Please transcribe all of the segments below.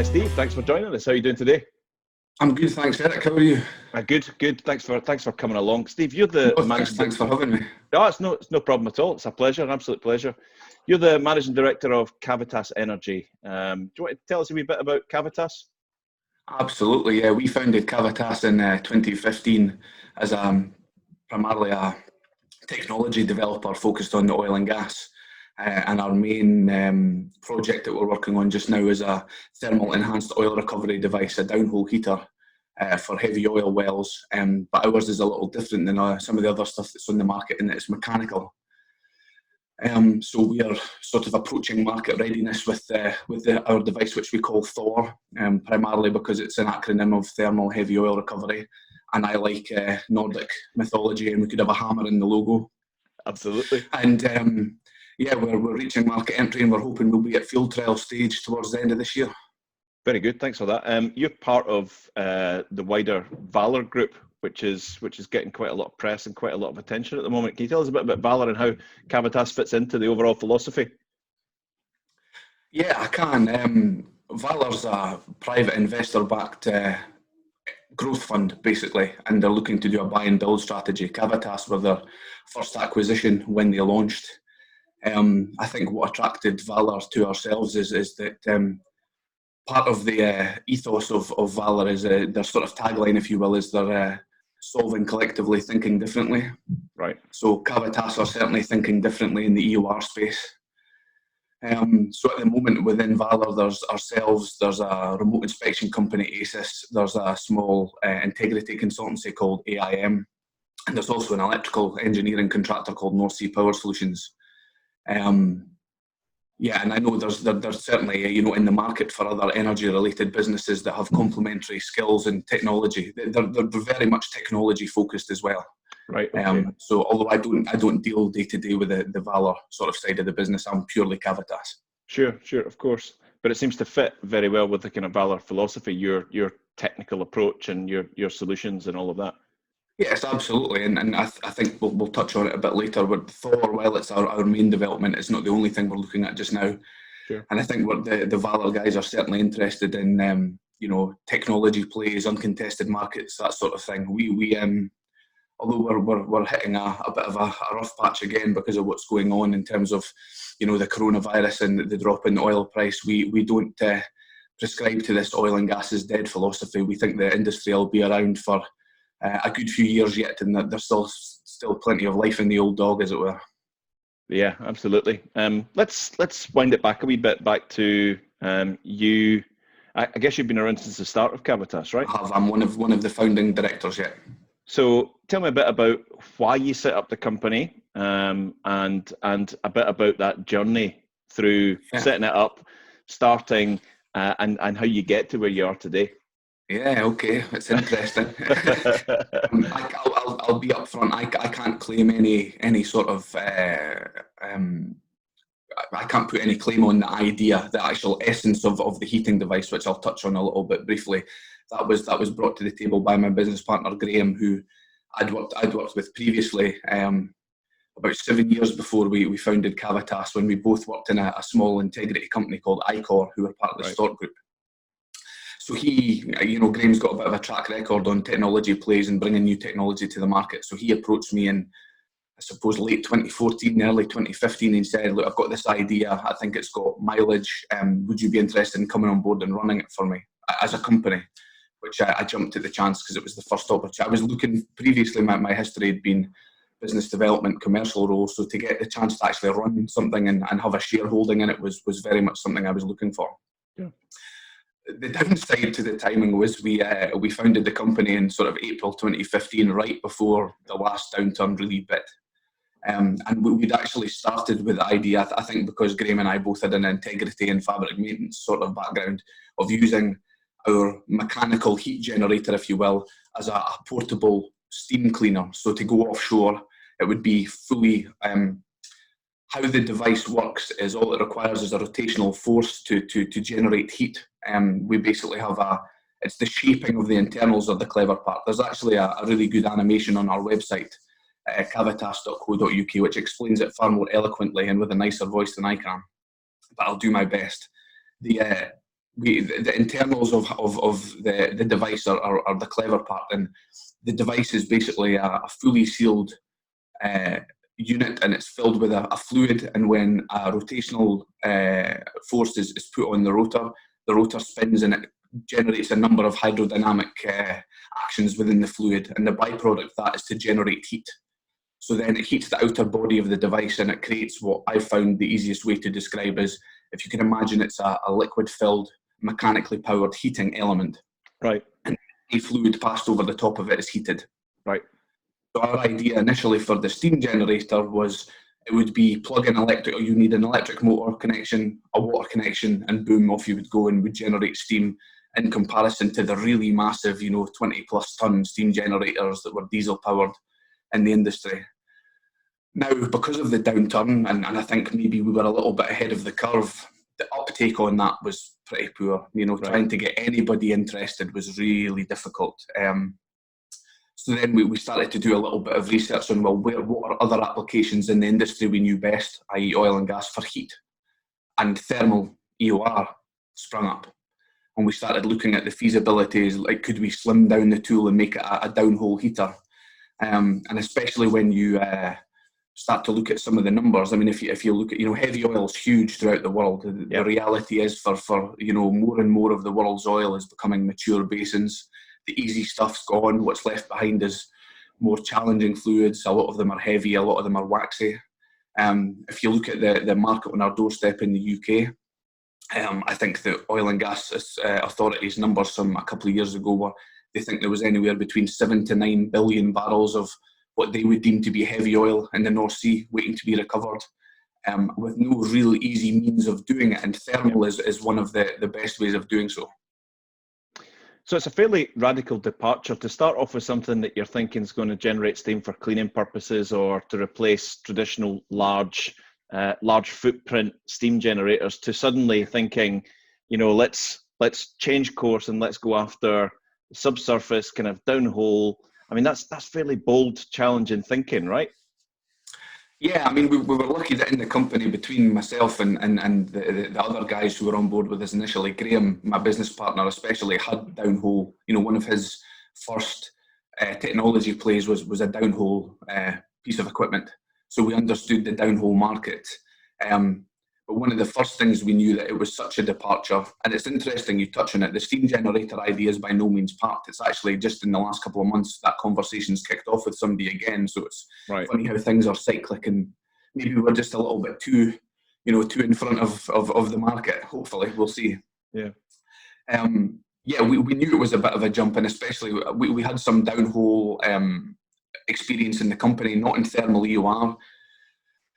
Steve, thanks for joining us. How are you doing today? I'm good, thanks, Eric. How are you? Good. Thanks for coming along, Steve. You're the Thanks for having me. No, it's no problem at all. It's a pleasure, an absolute pleasure. You're the managing director of Cavitas Energy. Do you want to tell us a wee bit about Cavitas? Absolutely, yeah. We founded Cavitas in 2015 as primarily a technology developer focused on the oil and gas. And our main project that we're working on just now is a thermal enhanced oil recovery device, a downhole heater for heavy oil wells. But ours is a little different than some of the other stuff that's on the market in that it's mechanical. So we are sort of approaching market readiness with our device, which we call THOR, primarily because it's an acronym of thermal heavy oil recovery. And I like Nordic mythology, and we could have a hammer in the logo. Absolutely. And yeah, we're reaching market entry, and we're hoping we'll be at field trial stage towards the end of this year. Very good, thanks for that. You're part of the wider THOR group, which is getting quite a lot of press and quite a lot of attention at the moment. Can you tell us a bit about THOR and how Cavitas fits into the overall philosophy? Yeah, I can. THOR's a private investor-backed growth fund, basically, and they're looking to do a buy and build strategy. Cavitas were their first acquisition when they launched. I think what attracted THOR to ourselves is that part of the ethos of THOR is their sort of tagline, if you will, is they're solving collectively, thinking differently. Right. So Cavitas are certainly thinking differently in the EOR space. So at the moment within THOR, there's ourselves, there's a remote inspection company, ASIS, there's a small integrity consultancy called AIM, and there's also an electrical engineering contractor called North Sea Power Solutions. Yeah, and I know there's certainly, in the market for other energy-related businesses that have complementary skills and technology. They're very much technology-focused as well. Right. Okay. So although I don't deal day-to-day with the THOR sort of side of the business, I'm purely Cavitas. Sure, of course. But it seems to fit very well with the kind of THOR philosophy, your technical approach and your solutions and all of that. Yes, absolutely, and I think we'll touch on it a bit later. With THOR, while it's our main development, it's not the only thing we're looking at just now. Sure. And I think what the THOR guys are certainly interested in, technology plays, uncontested markets, that sort of thing. We although we're hitting a bit of a rough patch again because of what's going on in terms of, the coronavirus and the drop in the oil price, we don't prescribe to this oil and gas is dead philosophy. We think the industry will be around for a good few years yet, and that there's still plenty of life in the old dog, as it were. Yeah, absolutely. Let's wind it back a wee bit, back to you. I guess you've been around since the start of Cavitas, right? I have. I'm one of the founding directors yet. So tell me a bit about why you set up the company, and a bit about that journey through setting it up, starting, and how you get to where you are today. Yeah, okay, it's interesting. I'll be upfront. I can't claim any sort of. I can't put any claim on the idea, the actual essence of the heating device, which I'll touch on a little bit briefly. That was brought to the table by my business partner Graham, who I'd worked with previously. About 7 years before we founded Cavitas, when we both worked in a small integrity company called ICOR, who were part of the THOR group. So Graham's got a bit of a track record on technology plays and bringing new technology to the market. So he approached me in, I suppose, late 2014, early 2015, and said, look, I've got this idea. I think it's got mileage. Would you be interested in coming on board and running it for me as a company? Which I jumped at the chance because it was the first opportunity. I was looking, previously my history had been business development, commercial roles. So to get the chance to actually run something and have a shareholding in it was very much something I was looking for. Yeah. The downside to the timing was we founded the company in sort of April 2015, right before the last downturn really bit. And we'd actually started with the idea, I think because Graham and I both had an integrity and fabric maintenance sort of background, of using our mechanical heat generator, if you will, as a portable steam cleaner. So to go offshore, it would be fully... how the device works is all it requires is a rotational force to generate heat. We basically have it's the shaping of the internals of the clever part. There's actually a really good animation on our website, cavitas.co.uk, which explains it far more eloquently and with a nicer voice than I can. But I'll do my best. the internals of the device are the clever part, and the device is basically a fully sealed unit, and it's filled with a fluid, and when a rotational force is put on the rotor spins, and it generates a number of hydrodynamic actions within the fluid, and the byproduct of that is to generate heat. So then it heats the outer body of the device, and it creates what I found the easiest way to describe is, if you can imagine, it's a liquid-filled, mechanically powered heating element. Right. And any fluid passed over the top of it is heated. Right. So our idea initially for the steam generator was it would be plug in electric, or you need an electric motor connection, a water connection, and boom, off you would go and would generate steam, in comparison to the really massive, 20 plus ton steam generators that were diesel powered in the industry. Now, because of the downturn, and I think maybe we were a little bit ahead of the curve, the uptake on that was pretty poor. Right. Trying to get anybody interested was really difficult. So then we started to do a little bit of research on, what are other applications in the industry we knew best, i.e. oil and gas, for heat? And thermal EOR sprung up. And we started looking at the feasibilities, like could we slim down the tool and make it a downhole heater? And especially when you start to look at some of the numbers. I mean, if you look at, heavy oil is huge throughout the world. The reality is for more and more of the world's oil is becoming mature basins. The easy stuff's gone. What's left behind is more challenging fluids. A lot of them are heavy, a lot of them are waxy. If you look at the market on our doorstep in the UK, I think the oil and gas authorities' numbers from a couple of years ago were, they think there was anywhere between 7 to 9 billion barrels of what they would deem to be heavy oil in the North Sea waiting to be recovered, with no real easy means of doing it. And thermal is one of the best ways of doing so. So it's a fairly radical departure to start off with something that you're thinking is going to generate steam for cleaning purposes, or to replace traditional large footprint steam generators, to suddenly thinking, let's change course and let's go after subsurface, kind of downhole. I mean, that's fairly bold, challenging thinking, right? Yeah, I mean, we were lucky that in the company, between myself and the other guys who were on board with us initially, Graham, my business partner especially, had downhole. One of his first technology plays was a downhole piece of equipment. So we understood the downhole market. But one of the first things we knew that it was such a departure, and it's interesting you touch on it, the steam generator idea is by no means parked. It's actually just in the last couple of months that conversation's kicked off with somebody again. So it's funny how things are cyclic, and maybe we're just a little bit too in front of the market. Hopefully, we'll see. Yeah. We knew it was a bit of a jump, and especially we had some downhole experience in the company, not in thermal EOR.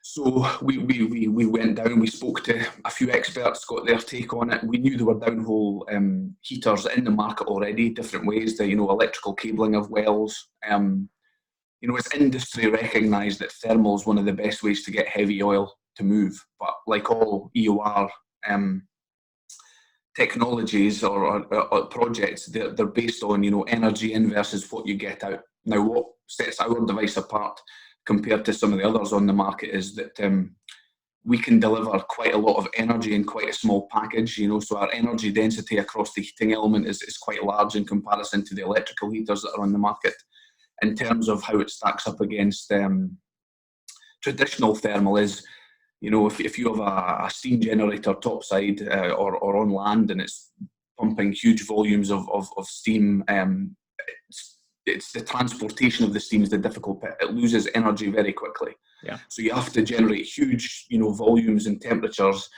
So we went down, we spoke to a few experts, got their take on it. We knew there were downhole heaters in the market already, different ways, the electrical cabling of wells. It's industry recognised that thermal is one of the best ways to get heavy oil to move. But like all EOR technologies or projects, they're based on energy in versus what you get out. Now, what sets our device apart compared to some of the others on the market is that we can deliver quite a lot of energy in quite a small package. So our energy density across the heating element is quite large in comparison to the electrical heaters that are on the market. In terms of how it stacks up against traditional thermal is, if you have a steam generator topside or on land and it's pumping huge volumes of steam, it's the transportation of the steam is the difficult bit. It loses energy very quickly. Yeah. So you have to generate huge, volumes and temperatures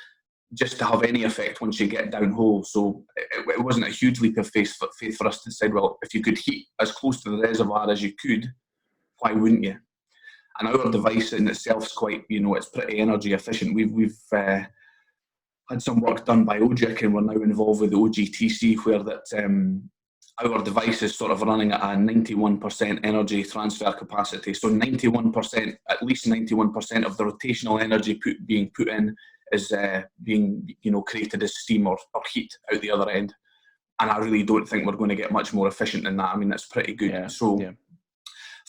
just to have any effect once you get downhole. So it wasn't a huge leap of faith for us to say, well, if you could heat as close to the reservoir as you could, why wouldn't you? And our device in itself is quite, it's pretty energy efficient. We've had some work done by OGIC, and we're now involved with the OGTC, where that our device is sort of running at a 91% energy transfer capacity. So 91%, at least 91% of the rotational energy being put in is being, created as steam or heat out the other end. And I really don't think we're going to get much more efficient than that. I mean, that's pretty good. Yeah. So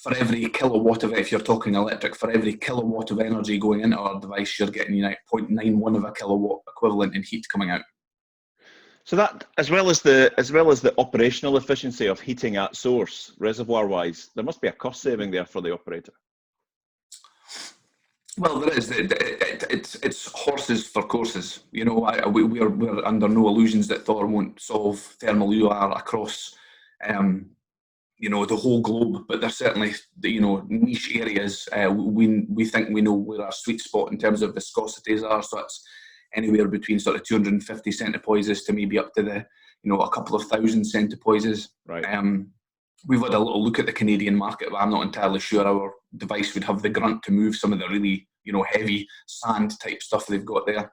for every kilowatt of it, if you're talking electric, for every kilowatt of energy going into our device, you're getting 0.91 of a kilowatt equivalent in heat coming out. So that, as well as the operational efficiency of heating at source, reservoir-wise, there must be a cost saving there for the operator. Well, there is. It's horses for courses. You know, we're under no illusions that THOR won't solve thermal EOR across, you know, the whole globe. But there's certainly, you know, niche areas. We think we know where our sweet spot in terms of viscosities are. So it's anywhere between sort of 250 centipoises to maybe up to the, you know, a couple of thousand centipoises. Right. We've had a little look at the Canadian market, but I'm not entirely sure our device would have the grunt to move some of the really, you know, heavy sand type stuff they've got there.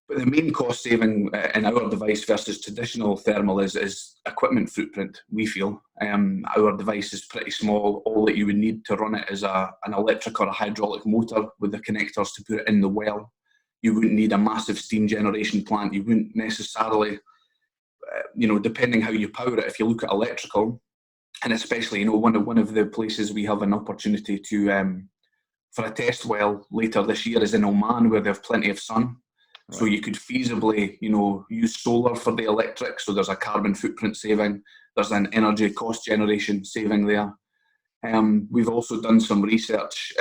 But the main cost saving in our device versus traditional thermal is equipment footprint, we feel. Our device is pretty small. All that you would need to run it is an electric or a hydraulic motor with the connectors to put it in the well. You wouldn't need a massive steam generation plant. You wouldn't necessarily, you know, depending how you power it, if you look at electrical, and especially, you know, one of the places we have an opportunity to, for a test well later this year is in Oman, where they have plenty of sun. Right. So you could feasibly, you know, use solar for the electric. So there's a carbon footprint saving. There's an energy cost generation saving there. We've also done some research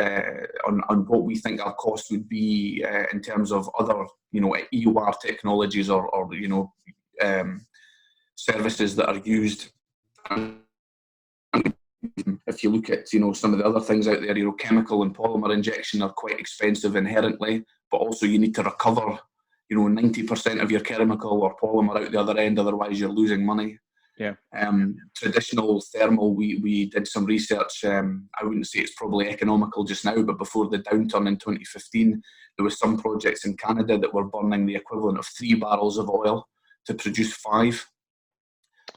on what we think our cost would be in terms of other, you know, EOR technologies or you know, services that are used. If you look at, you know, some of the other things out there, you know, chemical and polymer injection are quite expensive inherently, but also you need to recover, you know, 90% of your chemical or polymer out the other end, otherwise you're losing money. Yeah. Traditional thermal, we did some research. I wouldn't say it's probably economical just now, but before the downturn in 2015, there was some projects in Canada that were burning the equivalent of 3 barrels of oil to produce 5,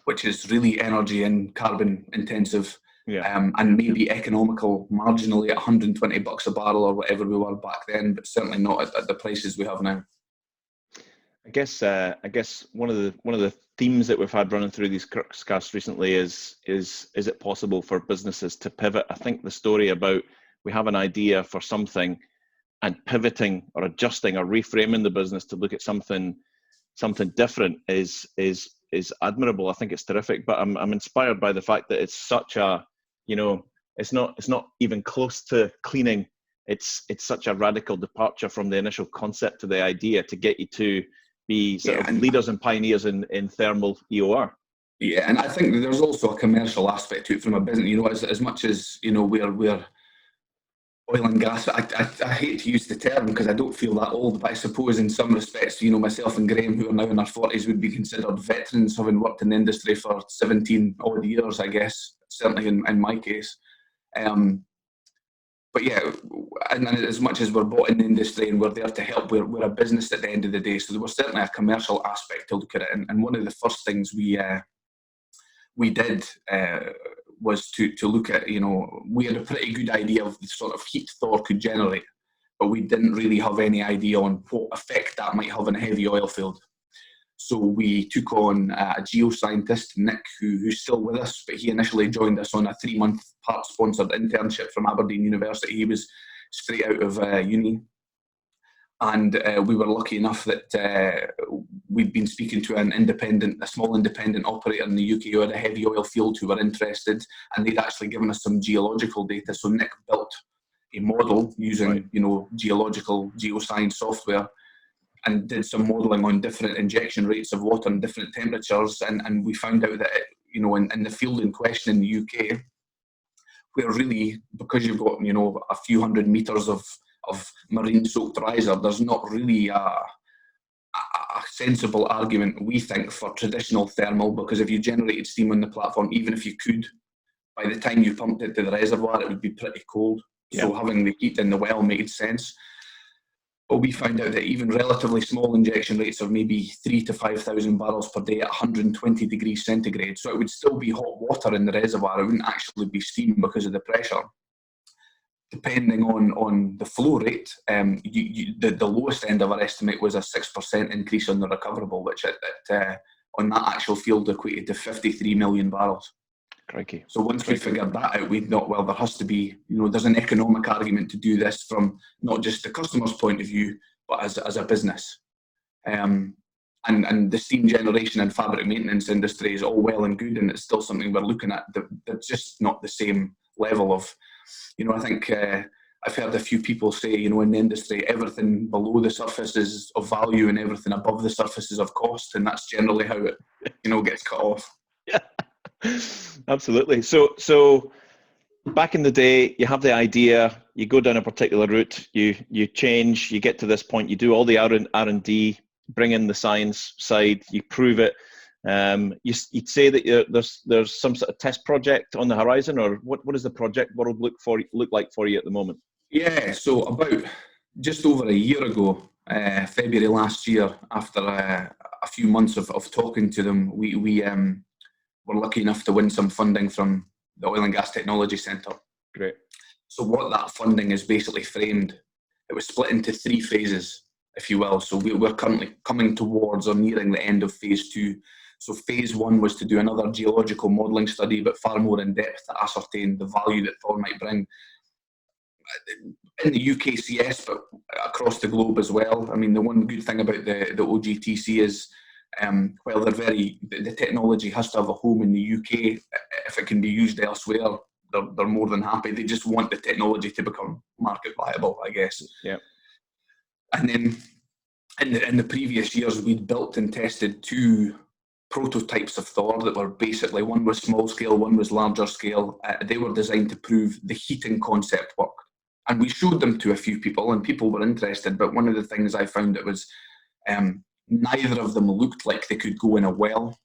which is really energy and carbon intensive. Yeah. And maybe economical marginally at $120 a barrel or whatever we were back then, but certainly not at the prices we have now. I guess one of the themes that we've had running through these Crux casts recently is it possible for businesses to pivot? I think the story about we have an idea for something and pivoting or adjusting or reframing the business to look at something different is admirable. I think it's terrific, but I'm inspired by the fact that it's such a, you know, it's not even close to cleaning. It's such a radical departure from the initial concept to the idea to get you to be sort of leaders and pioneers in thermal EOR. Yeah, and I think there's also a commercial aspect to it from a business. You know, as much as, you know, we're oil and gas. I hate to use the term because I don't feel that old, but I suppose in some respects, you know, myself and Graham, who are now in our 40s, would be considered veterans, having worked in the industry for 17 odd years, I guess, certainly in my case. But yeah, and as much as we're bought in the industry and we're there to help, we're a business at the end of the day. So there was certainly a commercial aspect to look at it. And one of the first things we did was to look at, you know, we had a pretty good idea of the sort of heat THOR could generate, but we didn't really have any idea on what effect that might have in a heavy oil field. So we took on a geoscientist, Nick, who's still with us, but he initially joined us on a 3-month part-sponsored internship from Aberdeen University. He was straight out of uni. And we were lucky enough that we'd been speaking to a small independent operator in the UK who had a heavy oil field who were interested, and they'd actually given us some geological data. So Nick built a model using, you know, geoscience software, and did some modelling on different injection rates of water and different temperatures, and we found out that, you know, in the field in question in the UK, where really, because you've got, you know, a few hundred metres of marine soaked riser, there's not really a sensible argument, we think, for traditional thermal, because if you generated steam on the platform, even if you could, by the time you pumped it to the reservoir, it would be pretty cold. Yeah. So having the heat in the well made sense. But we found out that even relatively small injection rates of maybe 3,000 to 5,000 barrels per day at 120 degrees centigrade, so it would still be hot water in the reservoir, it wouldn't actually be steam because of the pressure. Depending on the flow rate, the lowest end of our estimate was a 6% increase on the recoverable, which on that actual field equated to 53 million barrels. Crikey. So once we figured that out, we thought, well, there has to be, you know, there's an economic argument to do this from not just the customer's point of view, but as a business. And And the steam generation and fabric maintenance industry is all well and good, and it's still something we're looking at. They're just not the same level of, I think I've heard a few people say, in the industry, everything below the surface is of value and everything above the surface is of cost, and that's generally how it, gets cut off. Yeah, absolutely. So back in the day, you have the idea, you go down a particular route, you change, you get to this point, you do all the R&D, bring in the science side, you prove it. You'd say that there's some sort of test project on the horizon, or what does the project world look like for you at the moment? Yeah, so about just over a year ago, February last year, after a few months of talking to them, we were lucky enough to win some funding from the Oil and Gas Technology Centre. Great. So what that funding is basically framed, it was split into 3 phases, if you will. So we're currently coming towards or nearing the end of phase 2. So phase 1 was to do another geological modelling study, but far more in depth, to ascertain the value that THOR might bring in the UKCS, but across the globe as well. I mean, the one good thing about the OGTC is, while the technology has to have a home in the UK, if it can be used elsewhere, they're more than happy. They just want the technology to become market viable, I guess. Yeah. And then in the previous years, we'd built and tested 2 prototypes of THOR that were basically, one was small scale, one was larger scale. They were designed to prove the heating concept worked. And we showed them to a few people, and people were interested. But one of the things I found that was neither of them looked like they could go in a well.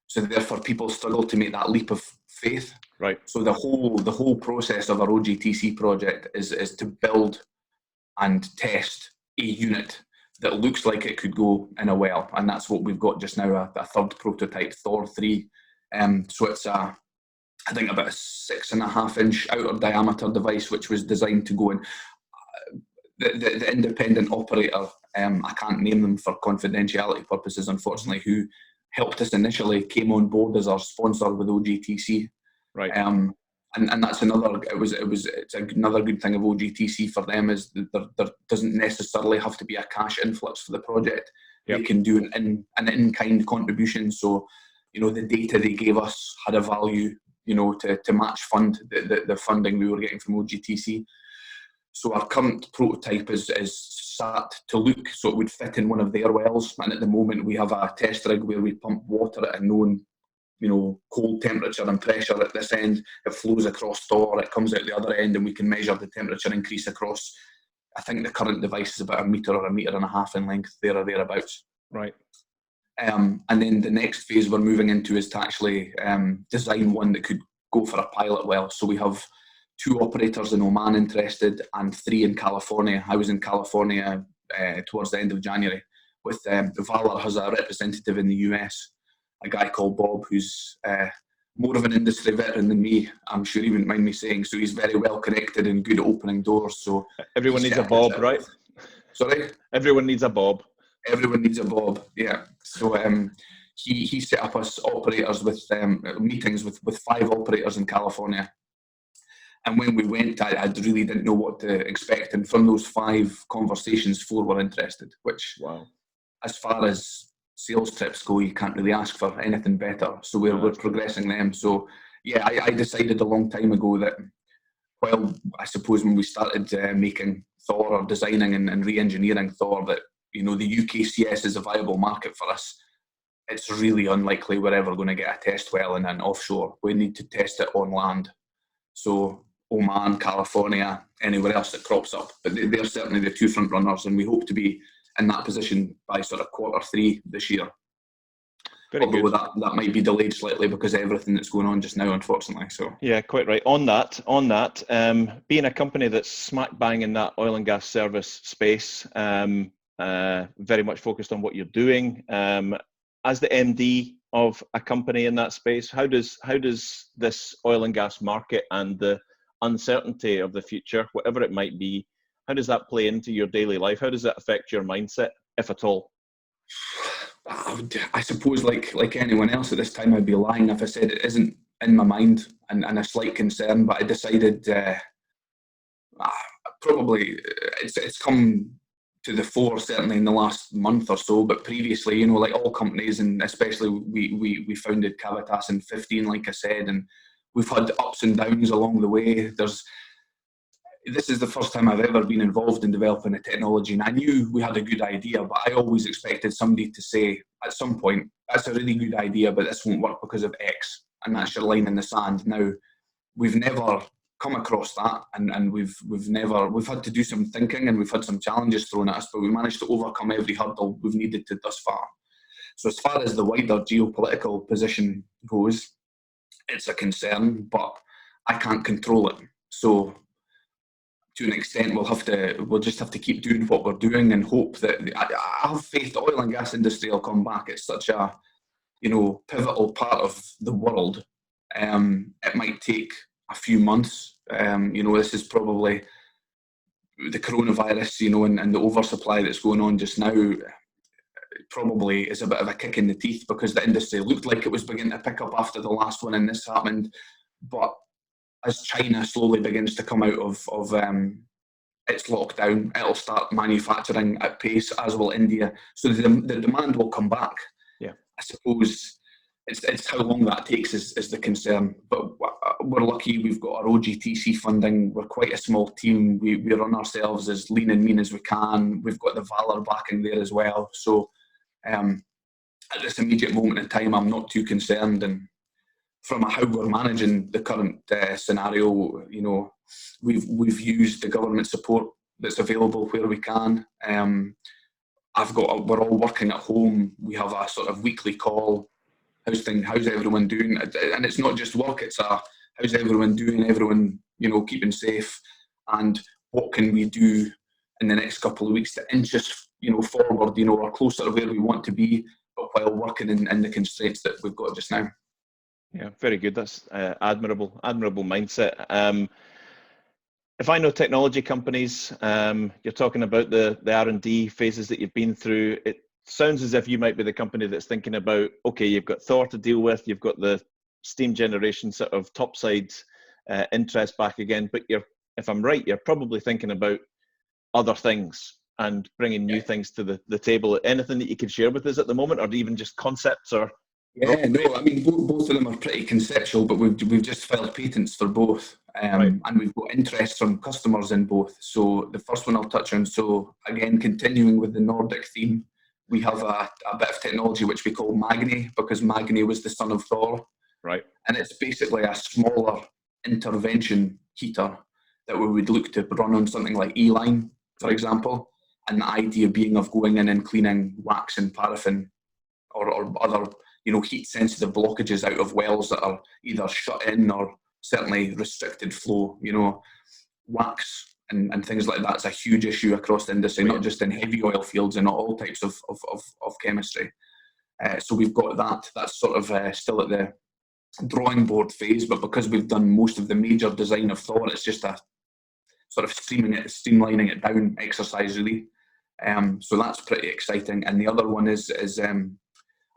So therefore, people struggled to make that leap of faith. Right. So the whole process of our OGTC project is to build and test a unit that looks like it could go in a well, and that's what we've got just now, a third prototype, THOR 3. So it's I think about a 6.5-inch outer diameter device, which was designed to go in. The independent operator, I can't name them for confidentiality purposes, unfortunately, who helped us initially, came on board as our sponsor with OGTC. Right. And that's another. It's another good thing of OGTC for them is that there doesn't necessarily have to be a cash influx for the project. Yep. They can do an in-kind contribution. So, the data they gave us had a value, to match fund the funding we were getting from OGTC. So our current prototype is sat to look so it would fit in one of their wells. And at the moment we have a test rig where we pump water at a known, cold temperature and pressure at this end. It flows across THOR, it comes out the other end, and we can measure the temperature increase across. I think the current device is about 1 metre or 1.5 metres in length, there or thereabouts. Right. And then the next phase we're moving into is to actually design one that could go for a pilot well. So we have 2 operators in Oman interested and 3 in California. I was in California towards the end of January with Valor has a representative in the US, a guy called Bob, who's more of an industry veteran than me, I'm sure he wouldn't mind me saying. So he's very well connected and good at opening doors. So everyone needs a Bob, right? Sorry? Everyone needs a Bob. Everyone needs a Bob, yeah. So he set up us operators with meetings with 5 operators in California. And when we went, I really didn't know what to expect. And from those 5 conversations, 4 were interested, which, wow, as far as sales trips go, you can't really ask for anything better. So we're progressing them. So yeah, I decided a long time ago that, well, I suppose when we started making THOR or designing and re-engineering THOR, that, the UKCS is a viable market for us. It's really unlikely we're ever going to get a test well in an offshore. We need to test it on land. So Oman, California, anywhere else that crops up. But they're certainly the 2 front runners, and we hope to be in that position by sort of Q3 this year. Although that might be delayed slightly because of everything that's going on just now, unfortunately. So yeah, quite right. On that, being a company that's smack bang in that oil and gas service space, very much focused on what you're doing. As the MD of a company in that space, how does this oil and gas market and the uncertainty of the future, whatever it might be, how does that play into your daily life? How does that affect your mindset, if at all? I suppose like anyone else at this time, I'd be lying if I said it isn't in my mind and a slight concern, but I decided probably it's come to the fore, certainly in the last month or so, but previously, you know, like all companies, and especially we founded Cavitas in 15, like I said, and we've had ups and downs along the way. This is the first time I've ever been involved in developing a technology, and I knew we had a good idea, but I always expected somebody to say at some point, that's a really good idea, but this won't work because of X, and that's your line in the sand. Now, we've never come across that, and we've had to do some thinking, and we've had some challenges thrown at us, but we managed to overcome every hurdle we've needed to thus far. So as far as the wider geopolitical position goes, it's a concern, but I can't control it. So to an extent, we'll just have to keep doing what we're doing and hope that I have faith the oil and gas industry will come back. It's such a, you know, pivotal part of the world. It might take a few months. You know, this is probably the coronavirus, you know, and the oversupply that's going on just now probably is a bit of a kick in the teeth, because the industry looked like it was beginning to pick up after the last one and this happened. But as China slowly begins to come out of its lockdown, it'll start manufacturing at pace, as will India. So the demand will come back. Yeah, I suppose it's how long that takes is the concern. But we're lucky we've got our OGTC funding. We're quite a small team. We run ourselves as lean and mean as we can. We've got the Valor backing there as well. So at this immediate moment in time, I'm not too concerned. And from how we're managing the current scenario, you know, we've used the government support that's available where we can. We're all working at home. We have a sort of weekly call. How's everyone doing? And it's not just work. It's how's everyone doing? Everyone, you know, keeping safe. And what can we do in the next couple of weeks to inch us, you know, forward, you know, or closer to where we want to be, but while working in the constraints that we've got just now. Yeah, very good. That's admirable mindset. If I know technology companies, you're talking about the R&D phases that you've been through. It sounds as if you might be the company that's thinking about, okay, you've got THOR to deal with, you've got the steam generation sort of topside interest back again, but if I'm right, you're probably thinking about other things and bringing new things to the table. Anything that you can share with us at the moment, or even just concepts or? Yeah, no, I mean, both of them are pretty conceptual, but we've just filed patents for both, Right. and we've got interest from customers in both. So the first one I'll touch on, so again, continuing with the Nordic theme, we have a bit of technology which we call Magni, because Magni was the son of Thor. Right. And it's basically a smaller intervention heater that we would look to run on something like E-line, for example, and the idea being of going in and cleaning wax and paraffin or other, you know, heat sensitive blockages out of wells that are either shut in or certainly restricted flow. You know, wax and things like that's a huge issue across the industry, not just in heavy oil fields and all types of chemistry. So we've got that's sort of still at the drawing board phase, but because we've done most of the major design of THOR, it's just a sort of streamlining it down exercise really. So that's pretty exciting. And the other one is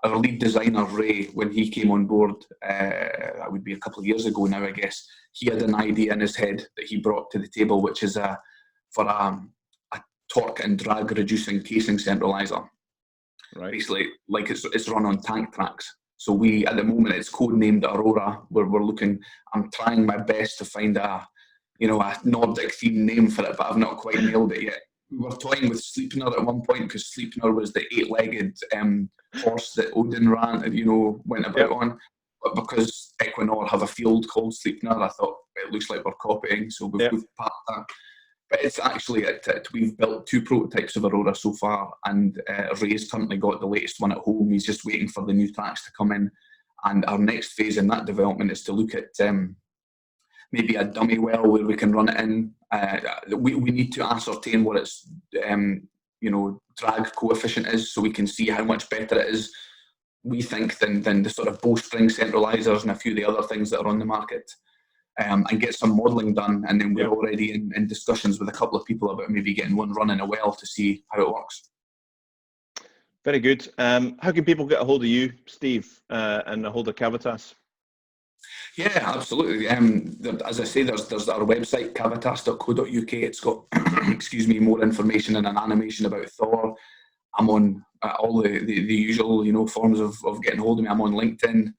our lead designer, Ray, when he came on board, that would be a couple of years ago now, I guess, he had an idea in his head that he brought to the table, which is for a torque and drag reducing casing centralizer. Right. Basically, like it's run on tank tracks. So we, at the moment, it's codenamed Aurora, where we're looking, I'm trying my best to find a Nordic theme name for it, but I've not quite nailed it yet. We were toying with Sleipnir at one point, because Sleipnir was the 8-legged horse that Odin went about on. But because Equinor have a field called Sleipnir, I thought it looks like we're copying, so we've packed that. But it's actually, we've built 2 prototypes of Aurora so far, and Ray's currently got the latest one at home. He's just waiting for the new tracks to come in. And our next phase in that development is to look at maybe a dummy well where we can run it in. We need to ascertain what its drag coefficient is, so we can see how much better it is, we think, than the sort of bowstring centralizers and a few of the other things that are on the market. And get some modelling done, and then we're already in discussions with a couple of people about maybe getting one run in a well to see how it works. Very good. How can people get a hold of you, Steve, and a hold of Cavitas? Yeah, absolutely. As I say, there's our website, cavitas.co.uk. It's got, excuse me, more information and an animation about THOR. I'm on all the usual, forms of getting hold of me. I'm on LinkedIn.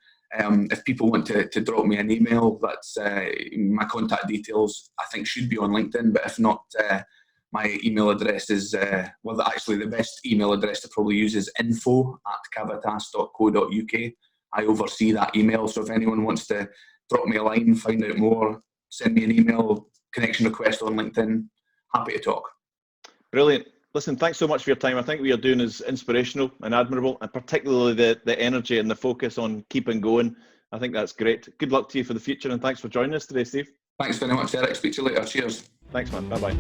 If people want to drop me an email, that's my contact details, I think, should be on LinkedIn. But if not, my email address is, actually the best email address to probably use is info@cavitas.co.uk. I oversee that email, so if anyone wants to drop me a line, find out more, send me an email, connection request on LinkedIn, happy to talk. Brilliant. Listen, thanks so much for your time. I think what you're doing is inspirational and admirable, and particularly the energy and the focus on keeping going. I think that's great. Good luck to you for the future, and thanks for joining us today, Steve. Thanks very much, Eric. Speak to you later. Cheers. Thanks, man. Bye-bye.